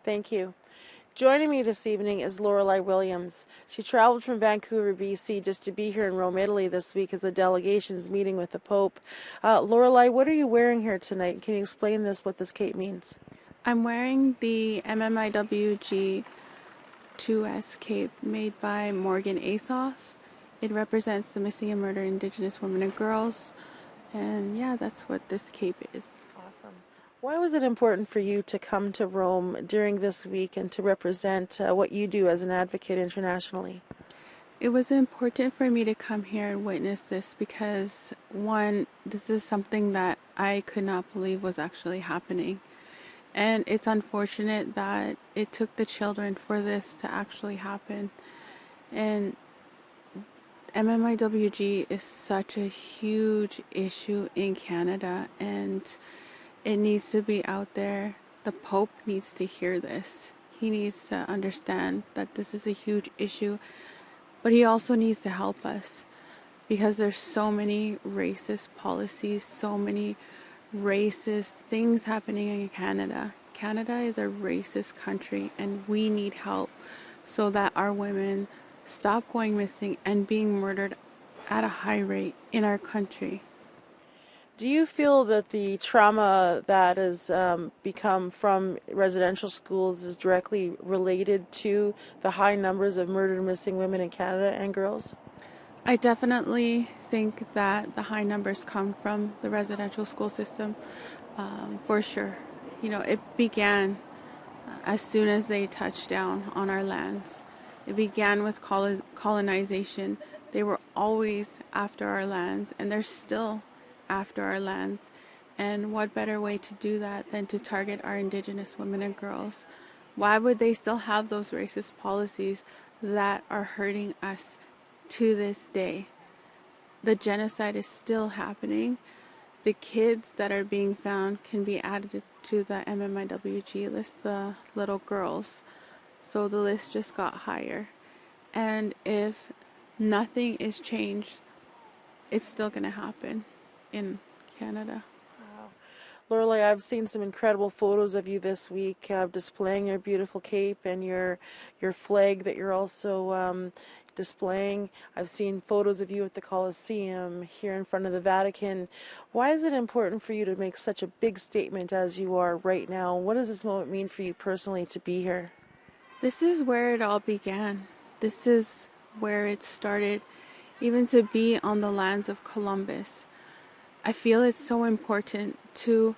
Thank you. Joining me this evening is Lorelei Williams. She traveled from Vancouver, BC, just to be here in Rome, Italy this week as the delegation is meeting with the Pope. Lorelei, what are you wearing here tonight? Can you explain what this cape means? I'm wearing the MMIWG 2S cape made by Morgan Asoff. It represents the missing and murdered Indigenous women and girls. And yeah, that's what this cape is. Awesome. Why was it important for you to come to Rome during this week and to represent what you do as an advocate internationally? It was important for me to come here and witness this because, one, this is something that I could not believe was actually happening. And it's unfortunate that it took the children for this to actually happen. And MMIWG is such a huge issue in Canada, and it needs to be out there. The Pope needs to hear this. He needs to understand that this is a huge issue, but he also needs to help us because there's so many racist policies, so many racist things happening in Canada. Canada is a racist country, and we need help so that our women stop going missing and being murdered at a high rate in our country. Do you feel that the trauma that has become from residential schools is directly related to the high numbers of murdered and missing women in Canada and girls? I definitely think that the high numbers come from the residential school system, for sure. You know, it began as soon as they touched down on our lands. It began with colonization. They were always after our lands, and they're still after our lands. And what better way to do that than to target our Indigenous women and girls? Why would they still have those racist policies that are hurting us to this day? The genocide is still happening. The kids that are being found can be added to the MMIWG list, the little girls. So the list just got higher. And if nothing is changed, it's still going to happen in Canada. Wow. Lorelei, I've seen some incredible photos of you this week displaying your beautiful cape and your flag that you're also displaying. I've seen photos of you at the Colosseum, here in front of the Vatican. Why is it important for you to make such a big statement as you are right now? What does this moment mean for you personally to be here? This is where it all began. This is where it started, even to be on the lands of Columbus. I feel it's so important to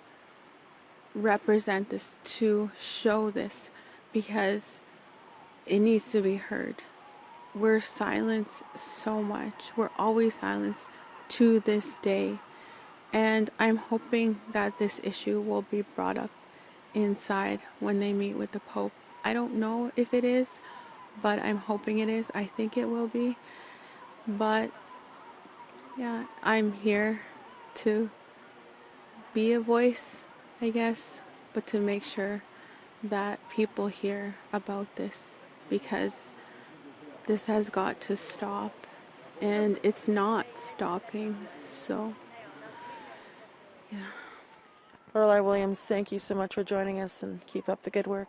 represent this, to show this, because it needs to be heard. We're silenced so much. We're always silenced to this day. And I'm hoping that this issue will be brought up inside when they meet with the Pope. I don't know if it is, but I'm hoping it is. I think it will be. But yeah, I'm here to be a voice, I guess, but to make sure that people hear about this, because this has got to stop, and it's not stopping. So yeah. Lorelei Williams, thank you so much for joining us, and keep up the good work.